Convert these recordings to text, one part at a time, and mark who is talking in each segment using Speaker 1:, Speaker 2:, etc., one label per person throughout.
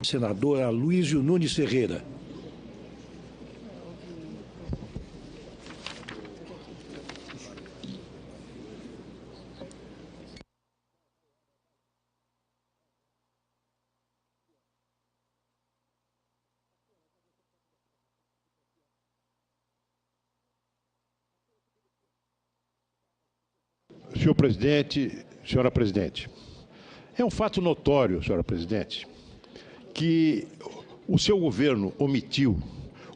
Speaker 1: Senador Aloysio Nunes Ferreira.
Speaker 2: Senhor presidente, senhora presidente, é um fato notório, senhora presidente, que o seu governo omitiu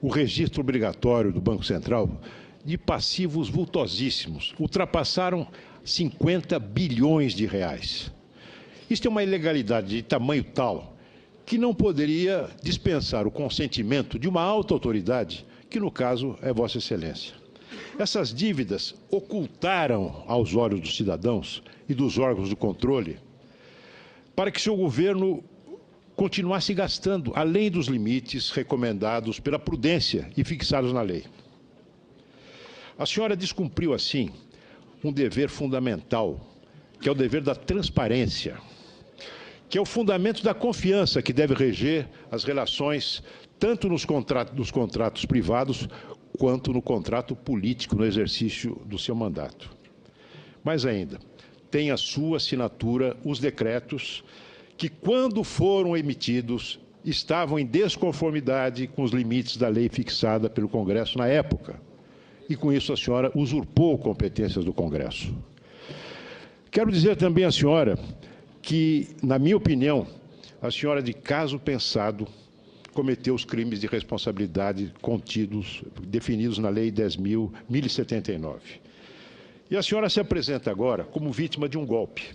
Speaker 2: o registro obrigatório do Banco Central de passivos vultosíssimos, ultrapassaram 50 bilhões de reais. Isto é uma ilegalidade de tamanho tal que não poderia dispensar o consentimento de uma alta autoridade, que no caso é Vossa Excelência. Essas dívidas ocultaram aos olhos dos cidadãos e dos órgãos do controle para que seu governo continuasse gastando além dos limites recomendados pela prudência e fixados na lei. A senhora descumpriu, assim, um dever fundamental, que é o dever da transparência, que é o fundamento da confiança que deve reger as relações tanto nos contratos privados quanto no contrato político no exercício do seu mandato. Mais ainda, tem a sua assinatura os decretos que, quando foram emitidos, estavam em desconformidade com os limites da lei fixada pelo Congresso na época. E, com isso, a senhora usurpou competências do Congresso. Quero dizer também à senhora que, na minha opinião, a senhora, de caso pensado, cometeu os crimes de responsabilidade definidos na Lei 10.079. E a senhora se apresenta agora como vítima de um golpe.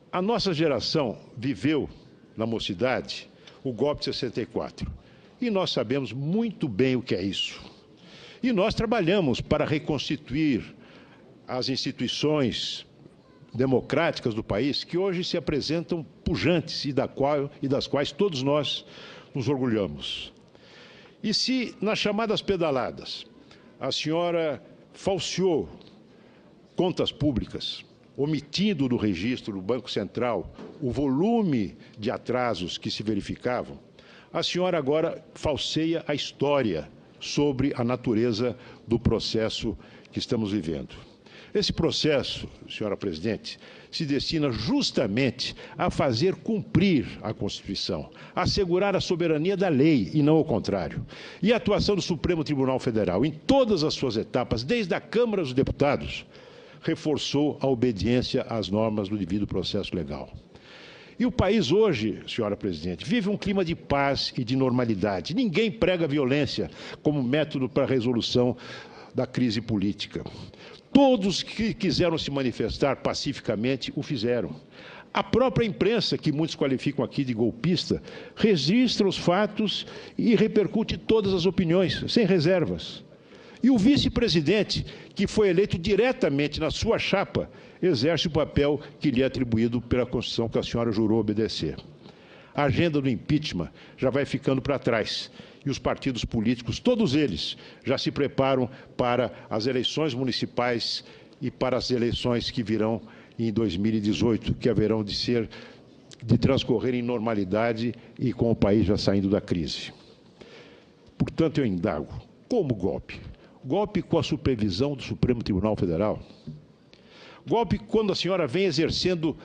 Speaker 2: A nossa geração viveu, na mocidade, o golpe de 64. E nós sabemos muito bem o que é isso. E nós trabalhamos para reconstituir as instituições democráticas do país, que hoje se apresentam pujantes e das quais todos nós nos orgulhamos. E se, nas chamadas pedaladas, a senhora falseou contas públicas, omitindo do registro do Banco Central o volume de atrasos que se verificavam, a senhora agora falseia a história sobre a natureza do processo que estamos vivendo. Esse processo, senhora presidente, se destina justamente a fazer cumprir a Constituição, a assegurar a soberania da lei e não o contrário. E a atuação do Supremo Tribunal Federal, em todas as suas etapas, desde a Câmara dos Deputados, reforçou a obediência às normas do devido processo legal. E o país hoje, senhora presidente, vive um clima de paz e de normalidade. Ninguém prega violência como método para a resolução da crise política. Todos que quiseram se manifestar pacificamente o fizeram. A própria imprensa, que muitos qualificam aqui de golpista, registra os fatos e repercute todas as opiniões, sem reservas. E o vice-presidente, que foi eleito diretamente na sua chapa, exerce o papel que lhe é atribuído pela Constituição que a senhora jurou obedecer. A agenda do impeachment já vai ficando para trás. E os partidos políticos, todos eles, já se preparam para as eleições municipais e para as eleições que virão em 2018, que haverão de transcorrer em normalidade e com o país já saindo da crise. Portanto, eu indago, como golpe? Golpe com a supervisão do Supremo Tribunal Federal? Golpe quando a senhora vem exercendo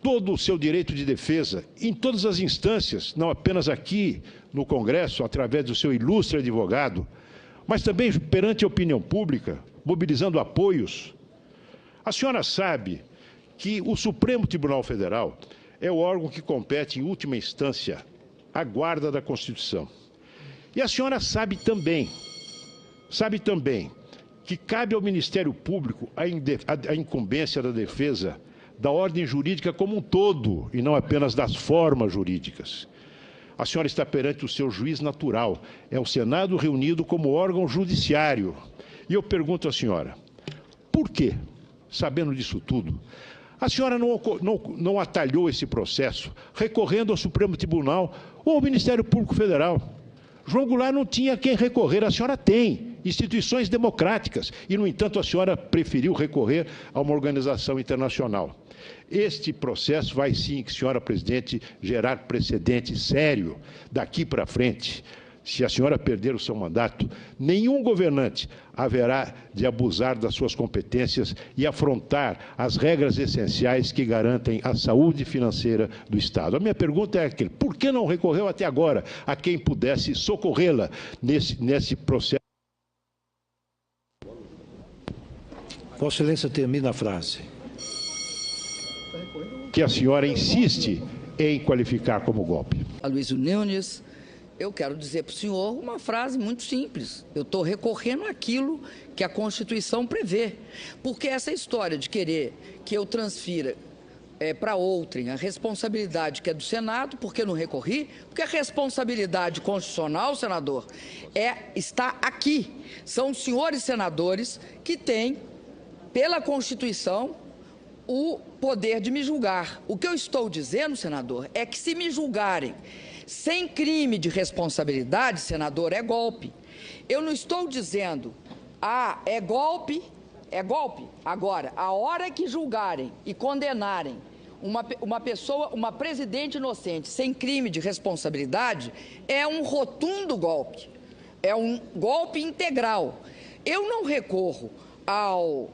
Speaker 2: todo o seu direito de defesa, em todas as instâncias, não apenas aqui no Congresso, através do seu ilustre advogado, mas também perante a opinião pública, mobilizando apoios. A senhora sabe que o Supremo Tribunal Federal é o órgão que compete, em última instância, à guarda da Constituição. E a senhora sabe também que cabe ao Ministério Público a incumbência da defesa da ordem jurídica como um todo, e não apenas das formas jurídicas. A senhora está perante o seu juiz natural, é o Senado reunido como órgão judiciário. E eu pergunto à senhora, por quê, sabendo disso tudo, a senhora não atalhou esse processo, recorrendo ao Supremo Tribunal ou ao Ministério Público Federal? João Goulart não tinha quem recorrer, a senhora tem, instituições democráticas. E, no entanto, a senhora preferiu recorrer a uma organização internacional. Este processo vai, sim, senhora presidente, gerar precedente sério daqui para frente. Se a senhora perder o seu mandato, nenhum governante haverá de abusar das suas competências e afrontar as regras essenciais que garantem a saúde financeira do Estado. A minha pergunta é aquele: por que não recorreu até agora a quem pudesse socorrê-la nesse processo?
Speaker 1: Vossa Excelência, termina a frase.
Speaker 2: Que a senhora insiste em qualificar como golpe.
Speaker 3: Aloysio Nunes, eu quero dizer para o senhor uma frase muito simples. Eu estou recorrendo àquilo que a Constituição prevê. Porque essa história de querer que eu transfira para outrem a responsabilidade que é do Senado, porque não recorri, porque a responsabilidade constitucional, senador, está aqui. São os senhores senadores que têm, pela Constituição, o poder de me julgar. O que eu estou dizendo, senador, é que se me julgarem sem crime de responsabilidade, senador, é golpe. Eu não estou dizendo, é golpe, é golpe. Agora, a hora que julgarem e condenarem uma pessoa, uma presidente inocente, sem crime de responsabilidade, é um rotundo golpe. É um golpe integral. Eu não recorro ao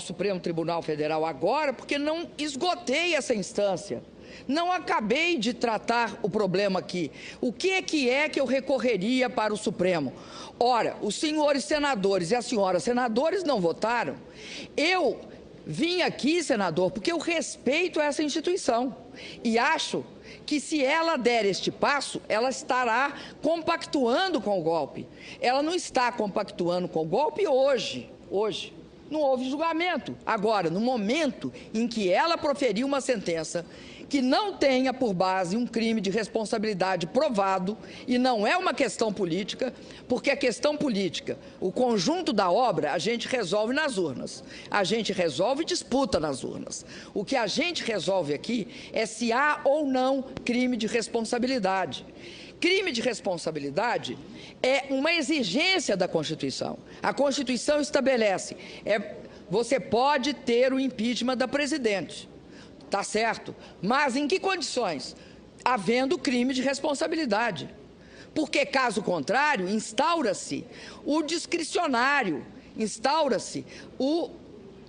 Speaker 3: Supremo Tribunal Federal agora, porque não esgotei essa instância. Não acabei de tratar o problema aqui. O que é que eu recorreria para o Supremo? Ora, os senhores senadores e as senhoras senadores não votaram. Eu vim aqui, senador, porque eu respeito essa instituição e acho que, se ela der este passo, ela estará compactuando com o golpe. Ela não está compactuando com o golpe hoje. Não houve julgamento. Agora, no momento em que ela proferiu uma sentença que não tenha por base um crime de responsabilidade provado, e não é uma questão política, porque a questão política, o conjunto da obra, a gente resolve nas urnas. A gente resolve e disputa nas urnas. O que a gente resolve aqui é se há ou não crime de responsabilidade. Crime de responsabilidade é uma exigência da Constituição. A Constituição estabelece, você pode ter o impeachment da presidente, tá certo? Mas em que condições? Havendo crime de responsabilidade. Porque, caso contrário, instaura-se o discricionário, instaura-se o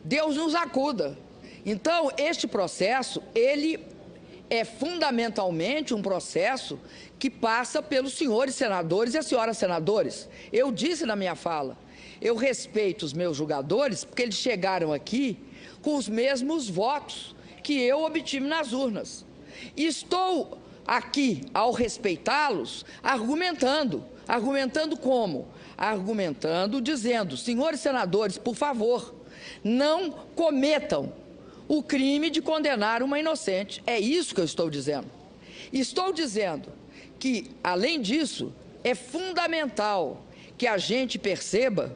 Speaker 3: Deus nos acuda. Então, este processo, ele é fundamentalmente um processo que passa pelos senhores senadores e as senhoras senadores. Eu disse na minha fala, eu respeito os meus julgadores porque eles chegaram aqui com os mesmos votos que eu obtive nas urnas. E estou aqui, ao respeitá-los, argumentando. Argumentando como? Argumentando, dizendo, senhores senadores, por favor, não cometam o crime de condenar uma inocente. É isso que eu estou dizendo. Estou dizendo que, além disso, é fundamental que a gente perceba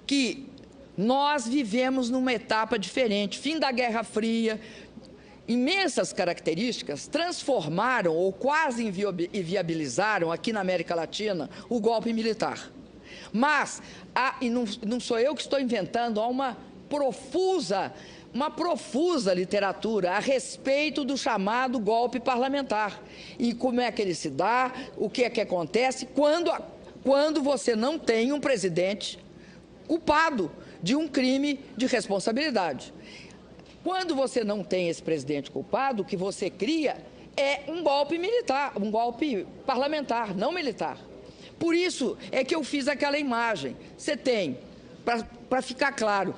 Speaker 3: que nós vivemos numa etapa diferente. Fim da Guerra Fria, imensas características transformaram ou quase inviabilizaram aqui na América Latina o golpe militar. Mas, e não sou eu que estou inventando, há uma profusa literatura a respeito do chamado golpe parlamentar. E como é que ele se dá, o que é que acontece quando você não tem um presidente culpado de um crime de responsabilidade. Quando você não tem esse presidente culpado, o que você cria é um golpe militar, um golpe parlamentar, não militar. Por isso é que eu fiz aquela imagem. Você tem, para ficar claro,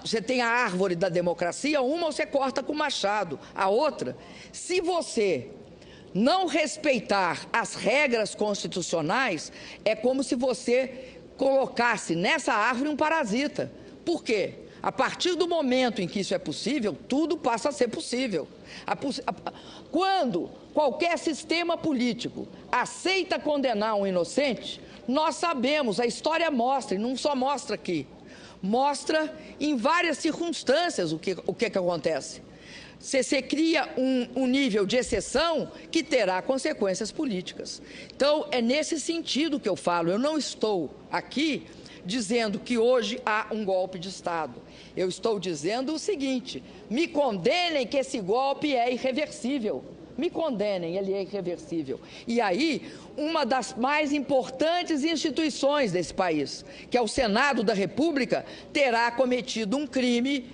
Speaker 3: você tem a árvore da democracia, uma você corta com machado, a outra, se você não respeitar as regras constitucionais, é como se você colocasse nessa árvore um parasita. Por quê? A partir do momento em que isso é possível, tudo passa a ser possível. Quando qualquer sistema político aceita condenar um inocente, nós sabemos, a história mostra, e não só mostra aqui, mostra em várias circunstâncias o que acontece. Você cria um nível de exceção que terá consequências políticas. Então, é nesse sentido que eu falo. Eu não estou aqui dizendo que hoje há um golpe de Estado. Eu estou dizendo o seguinte: me condenem que esse golpe é irreversível. Me condenem, ele é irreversível. E aí, uma das mais importantes instituições desse país, que é o Senado da República, terá cometido um crime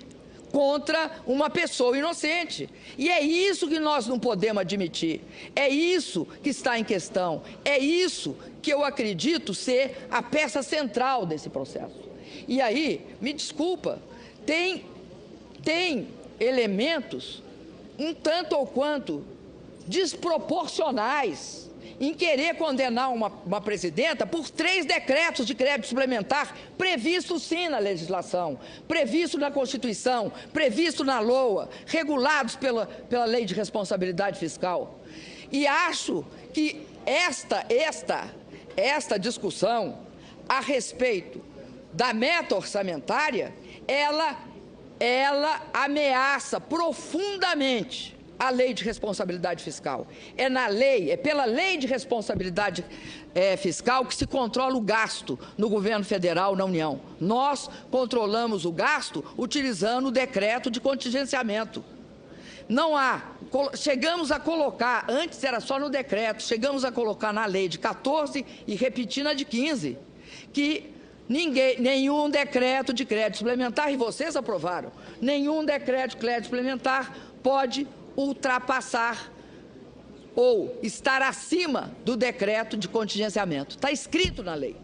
Speaker 3: contra uma pessoa inocente. E é isso que nós não podemos admitir. É isso que está em questão. É isso que eu acredito ser a peça central desse processo. E aí, me desculpa, tem elementos um tanto ou quanto desproporcionais em querer condenar uma presidenta por 3 decretos de crédito suplementar, previstos sim na legislação, previsto na Constituição, previsto na LOA, regulados pela Lei de Responsabilidade Fiscal. E acho que esta discussão a respeito da meta orçamentária, ela ameaça profundamente a Lei de Responsabilidade Fiscal. É pela Lei de Responsabilidade Fiscal que se controla o gasto no governo federal, na União. Nós controlamos o gasto utilizando o decreto de contingenciamento. Não há. Chegamos a colocar, antes era só no decreto, chegamos a colocar na lei de 14 e repetir na de 15, que nenhum decreto de crédito suplementar, e vocês aprovaram, nenhum decreto de crédito suplementar pode ultrapassar ou estar acima do decreto de contingenciamento. Está escrito na lei.